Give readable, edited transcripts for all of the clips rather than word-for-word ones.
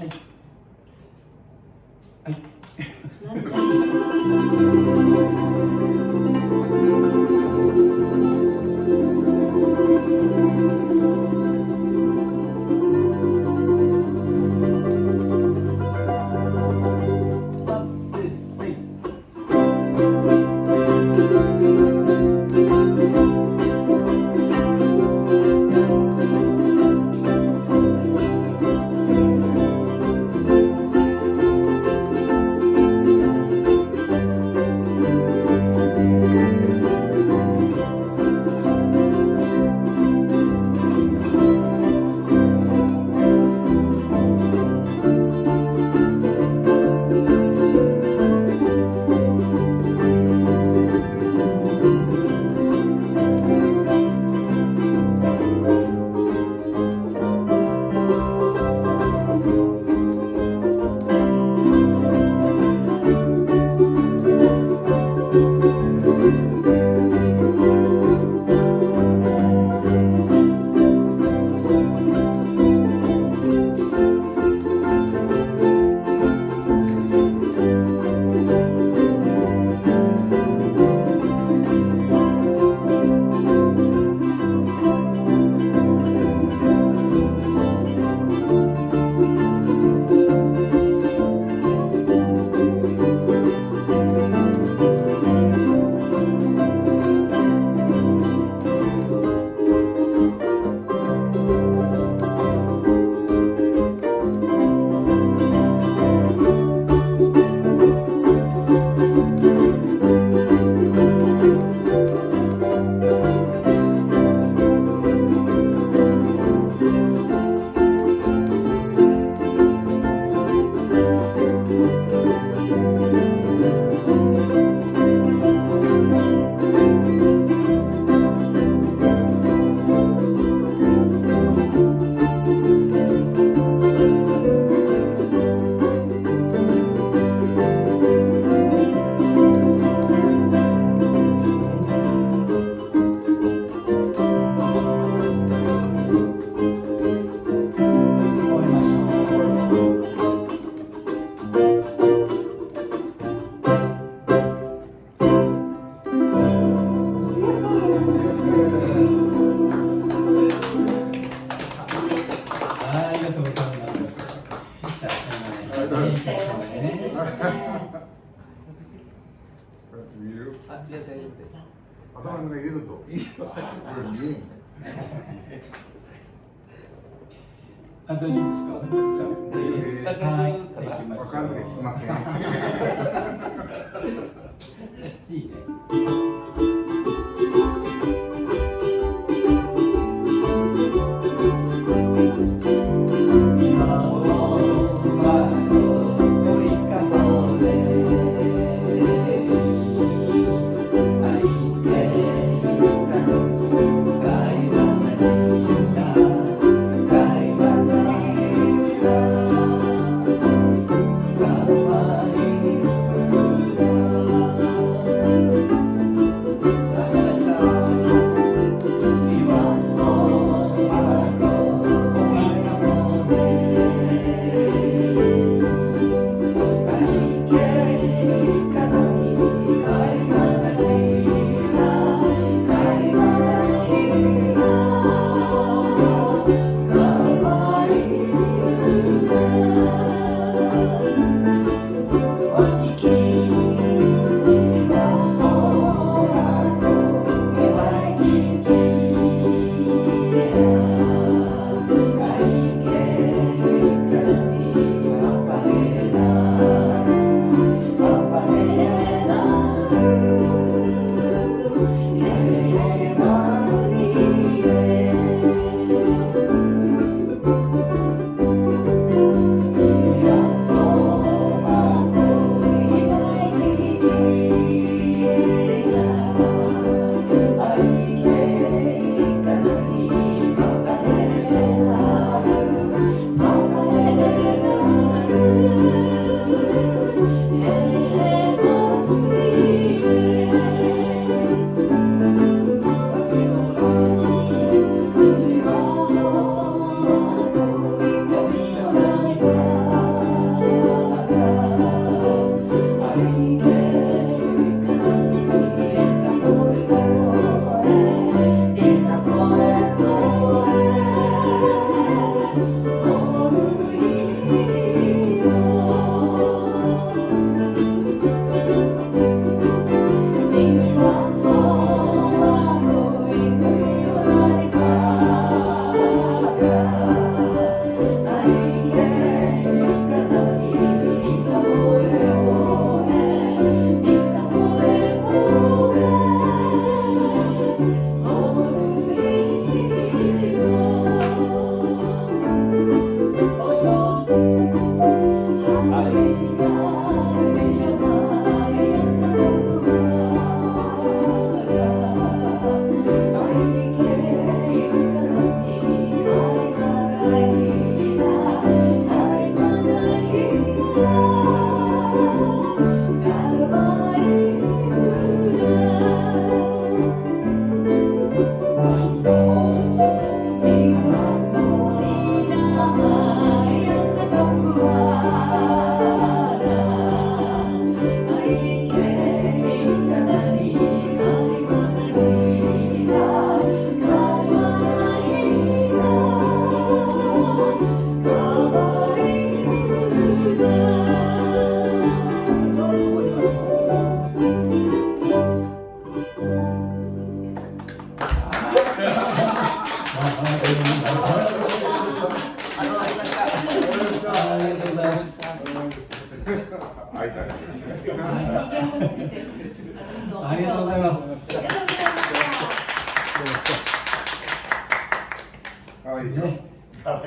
はいはい。見る？あ、いや大丈夫です。頭の中入れると。いいよ、さっきこれ見えん。あ、大丈夫ですか？はい、じゃあ行きましょう。わかんない、聞きません。いいね。「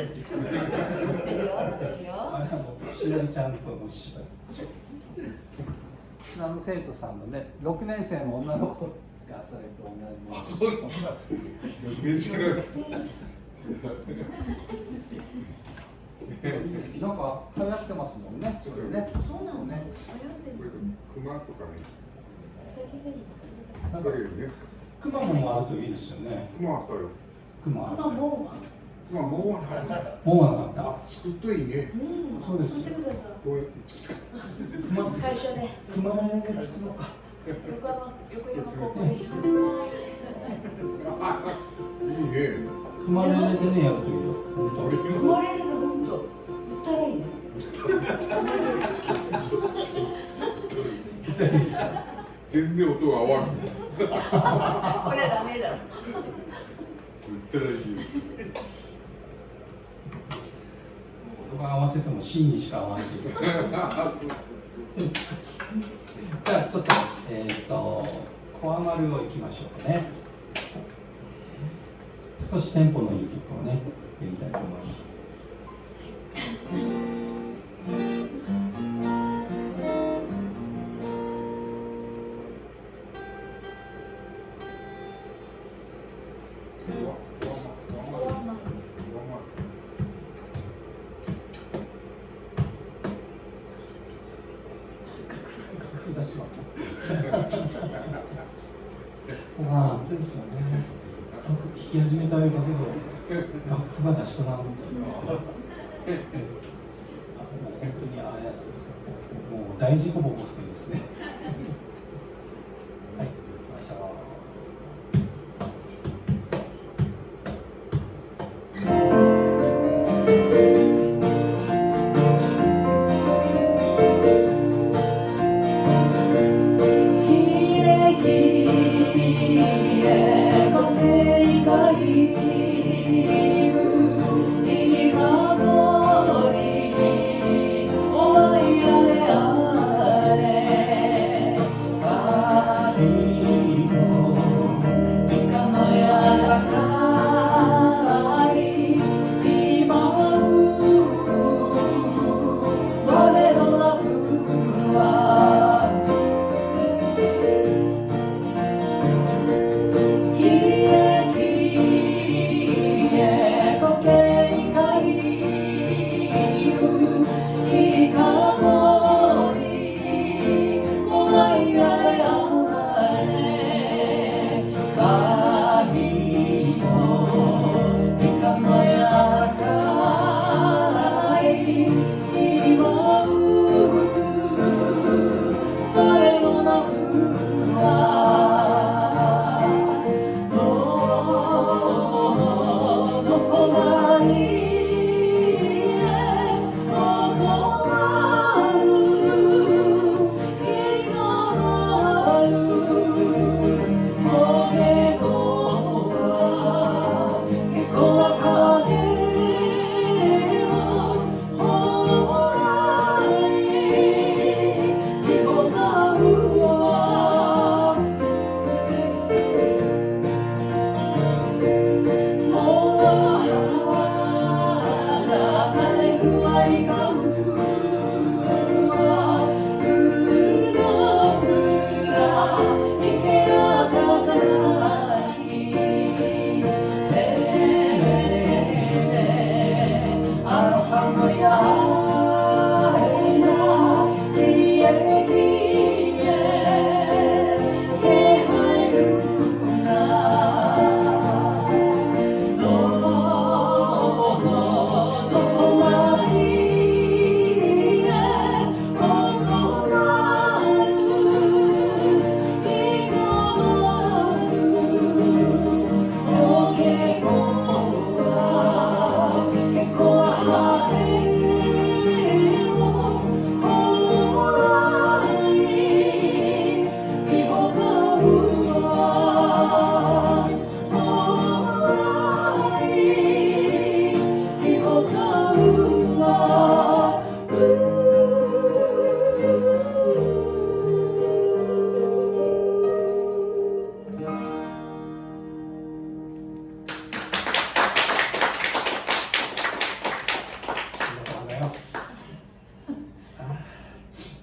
い。いいよ、いいよ。あれはもうしらりちゃんとの芝居。生徒さんのね、6年生の女の子がそれと同じもの。そうなんです。嬉しいです。なんか流行ってますもんね。それね。そうなんだ。ね。熊とかね。なんかそれよね。クマもあるといいですよね。熊あったよ。クマ。今も熊もうはない。もうなかった。あ、作っといいね。う、うん、そうです作ってくださこういう。い。会社で。クマラネで作ろうか。横山コーポレーション。いいね。クマラネでねやるといいよ。本当。生まれるの本当。言ったらいいですよ。絶対いいですか。全然音が合わん。これはダメだ。言ったらいいよ。僕が合わせても C にしか合わないです。じゃあちょっとコアマルをいきましょうかね。少しテンポのいい曲をね、やりたいと思います。まあ、ですよね。弾き始めたいだけど、楽譜が出しとらんっていうのは、本当にあれです。もう大事故ぼこしてですね。はい、行きましょう。「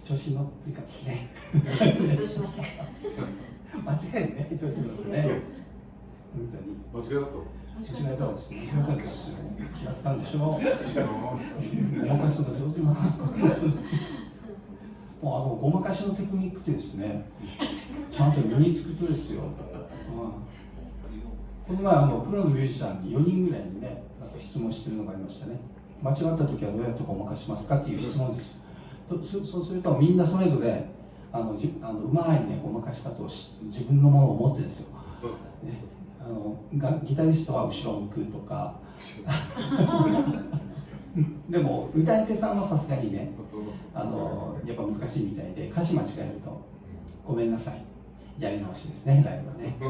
調子に乗っていかですね。どうしましたか。間違えね、調子に乗ってね。本当に。間違いだった調子に乗ったんですよ。間違えたんですよ。気がつかんでしょう。違うごまかすのが上手な。もうごまかしのテクニックってですね、ちゃんと身につくとですよ。この前プロのミュージシャンに4人ぐらいにね、なんか質問してるのがありましたね。間違った時はどうやってごまかしますかっていう質問です。そうするとみんなそれぞれうまいねごまかし方を自分のものを持ってですよ。ね、ギタリストは後ろ向くとか。でも歌い手さんはさすがにね、やっぱ難しいみたいで、歌詞間違えるとごめんなさい、やり直しですね、ライブはね。で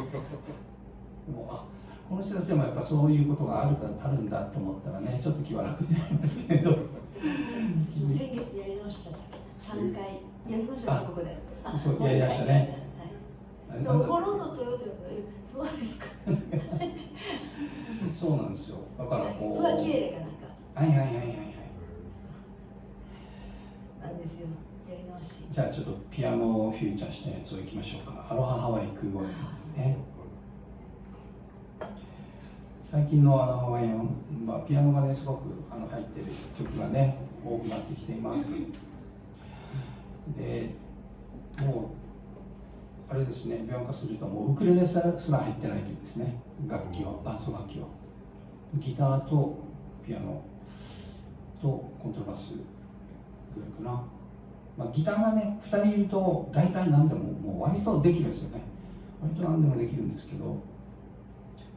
もこの人たちでもやっぱそういうことがあるんだと思ったらね、ちょっと気は楽になりますけれど。私も先月やり直しちゃった。3回やり直しちゃったここで。やりましたね。そう、ホロンドとよとよそうですか。そうなんですよ。だからこう。うわ、綺麗かなんか。はい。なんですよ。やり直し。じゃあちょっとピアノをフューチャーしたやつをいきましょうか。アロハハワイ空語ね。最近のハワイアン、ピアノがねすごく入ってる曲がね多くなってきています。で、もうあれですね、病院化するともうウクレレすら入ってないというですね、楽器を、伴奏楽器を、ギターとピアノとコントラバスぐらいかな。ギターがね2人いると大体何でももう割とできるんですよね。割と何でもできるんですけど、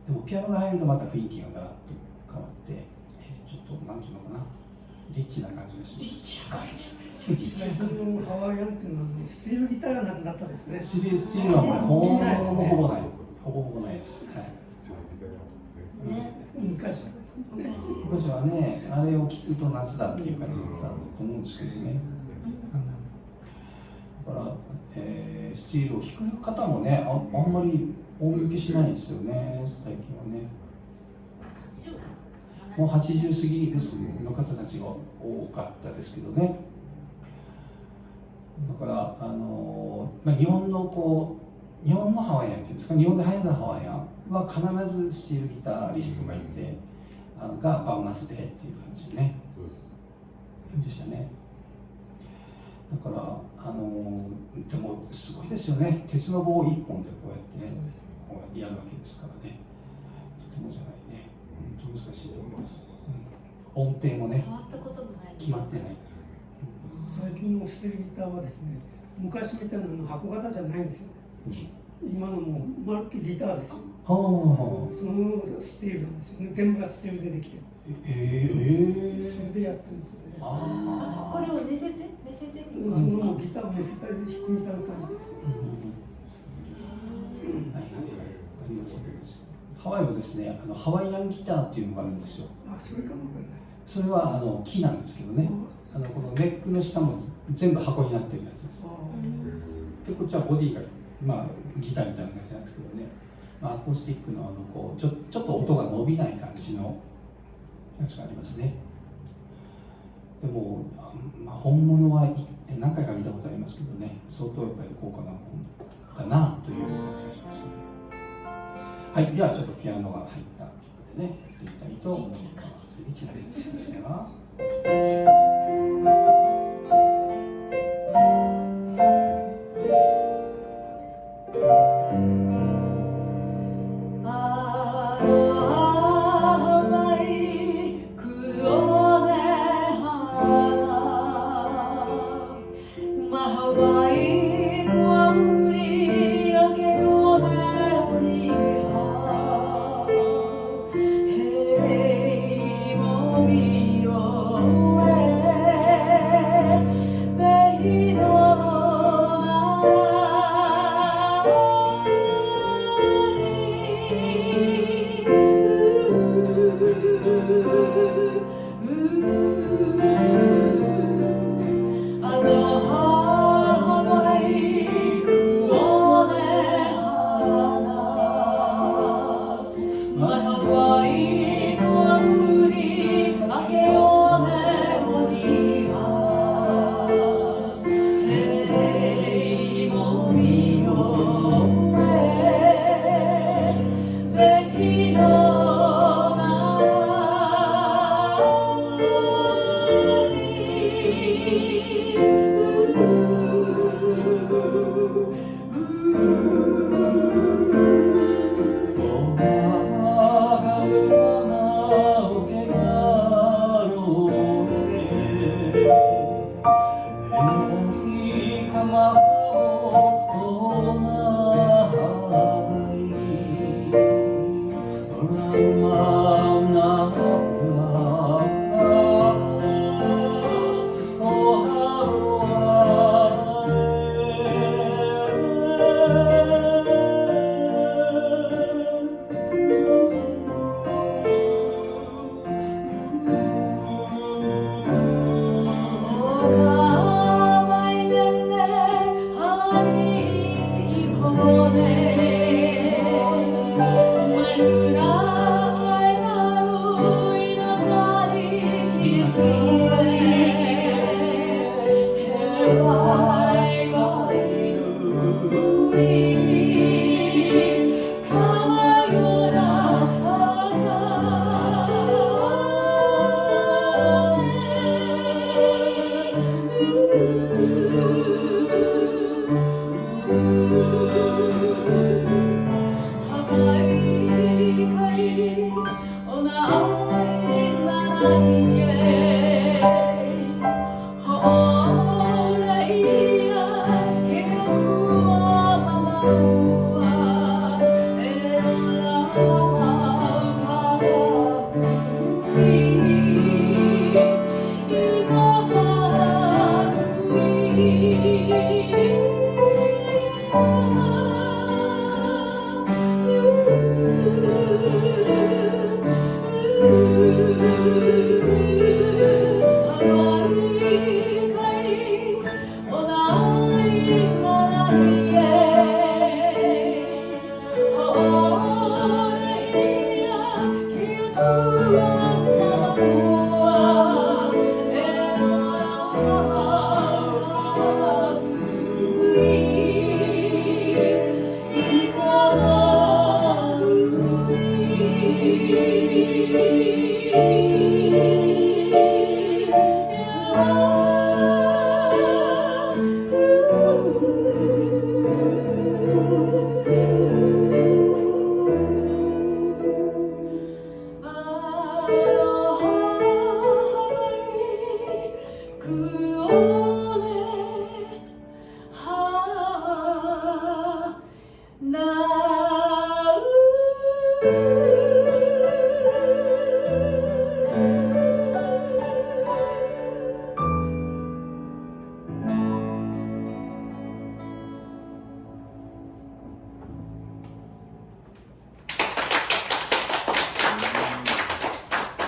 でもピアノが入るとまた雰囲気がガラッと変わって、ちょっとなんていうのかな、リッチな感じがします。最近のハワイアンっていうのはスティールギターがなくなったですね。スティールはもうほぼないです。はい。ね。昔は昔はね、あれを聴くと夏だっていう感じだったと思うんですけどね。だから、スティールを弾く方もね、あんまり大受けしないんですよね、最近はね。もう80過ぎですの方たちが多かったですけどね。だから、日本のハワイアンっていうんですか、日本で流行ったハワイアンは必ずスティールギタリストがいて、がバンマスでっていう感じね、でしたね。だから、でもすごいですよね、鉄の棒一本でこうやってね、こうやるわけですからね、とてもじゃないね、本当難しいと思います。音程もね、触ったこともない。決まってないから。最近のスティールギターはですね、昔みたいな箱型じゃないんですよ。今のもうまるっきりギターですよ。そのスティールなんですよね。全部がスティールでできてる。それでやってるんですよね。これを寝せてってそのもうギターを寝せたり弾くみたいな感じですよ。ハワイはですね、ハワイアンギターっていうのがあるんですよ。それかもわかんない。それは木なんですけどね、このネックの下も全部箱になってるやつです。で、こっちはボディが、ギターみたいな感じなんですけどね、アコースティックのちょっと音が伸びない感じのやつがありますね。でも、本物は何回か見たことありますけどね、相当やっぱり高価なものだなという感じがしました。はい、ではちょっとピアノが入った曲でね、やっていきたいと思います。リッチな練習ですね。Hey,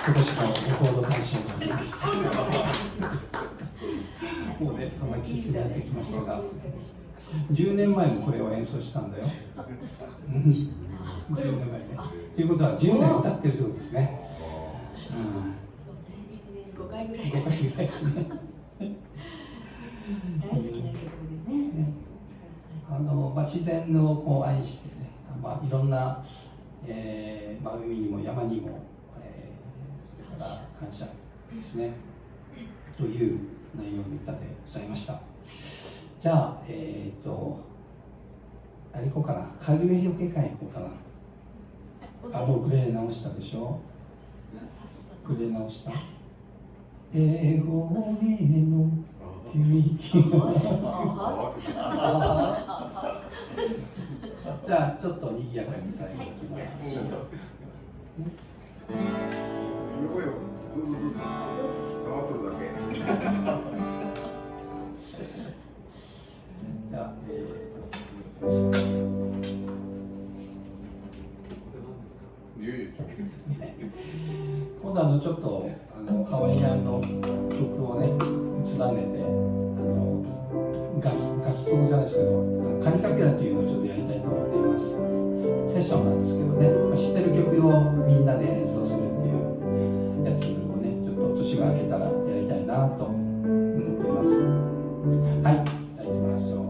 今年のレコード大賞がございました。もうね、そんな季節がやってきましたが、10年前もこれを演奏したんだよ。10年前ね。ということは10年歌ってるってことですね。そうね、1年5回ぐらい5回ぐらいね。大好きな曲でね。自然をこう愛してね、いろんな、海にも山にも、それから感謝ですね、という内容の歌でございました。じゃあ、あれ行こうかな、かぐやよけ会行こうかな。もうウクレレ直したでしょ。ウクレレ直した。英語への響きじゃあちょっと賑やかに最後いきます。触っとるだけ。じゃあ、今度ちょっとハワイアンの曲をね連ねて合奏じゃないですけどカニカピラっていうのをちょっとやりたいと思っています。セッションなんですけどね、知ってる曲をみんなで演奏するっていうやつをねちょっと年が明けたらやりたいなと思っています。はい、じゃあ行きましょう。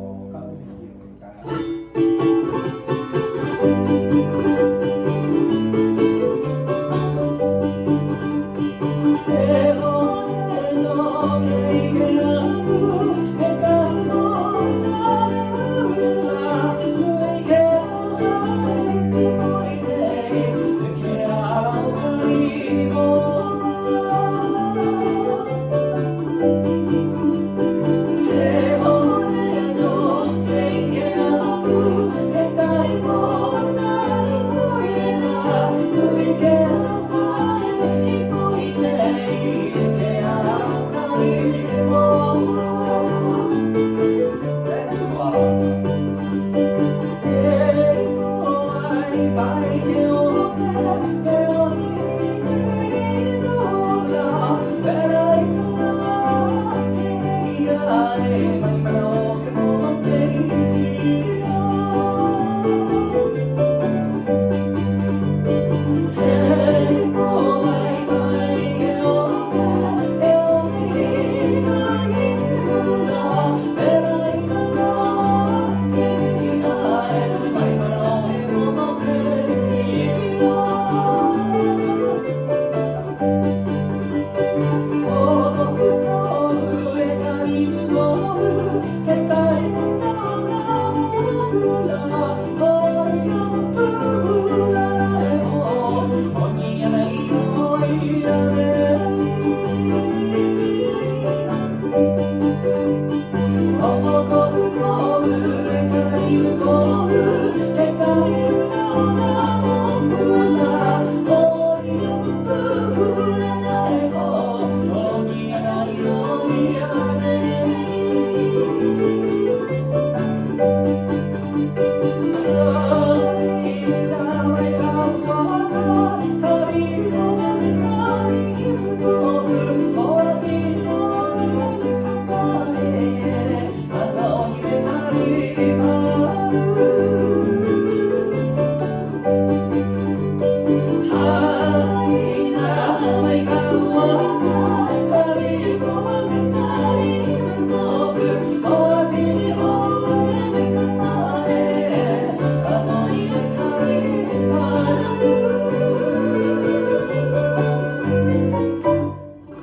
Hey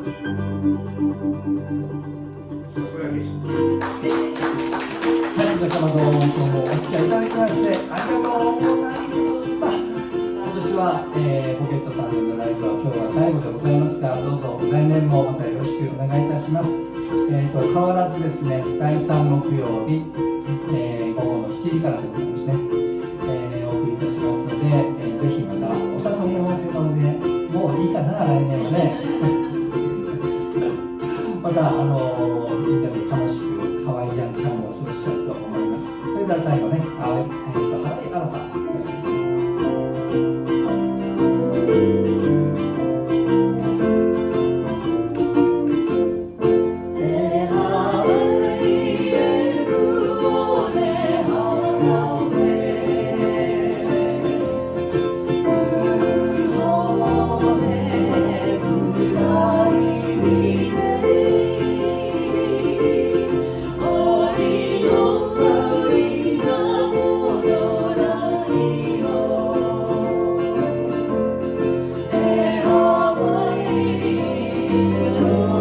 はい、皆様どうも今日もお付き合いいただきましてありがとうございました。今年は、ポケットさんでのライブは今日は最後でございますが、どうぞ来年もまたよろしくお願いいたします。変わらずですね、第3木曜日、午後の7時からでございますね、お送りいたしますので、ぜひまたお誘い合わせの上、もういいかな、来年はね。また、みんなで楽しくハワイアンタイムを過ごしたいと思います。それでは最後ね、ハワイアロハ。Oh